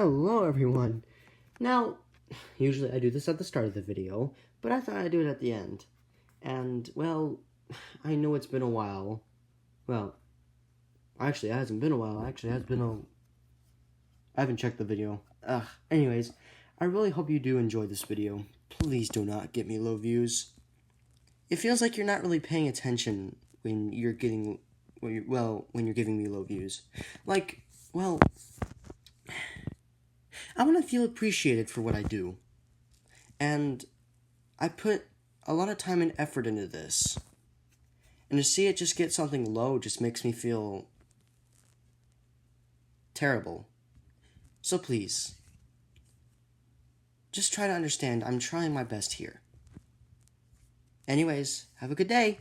Hello everyone! Now, usually I do this at the start of the video, but I thought I'd do it at the end. And, well, I know it's been a while. Well, actually it hasn't been a while, actually it has been I haven't checked the video. Anyways, I really hope you do enjoy this video. Please do not get me low views. It feels like you're not really paying attention when you're giving me low views. Like, well, I want to feel appreciated for what I do. And I put a lot of time and effort into this. And to see it just get something low just makes me feel terrible. So please, just try to understand I'm trying my best here. Anyways, have a good day.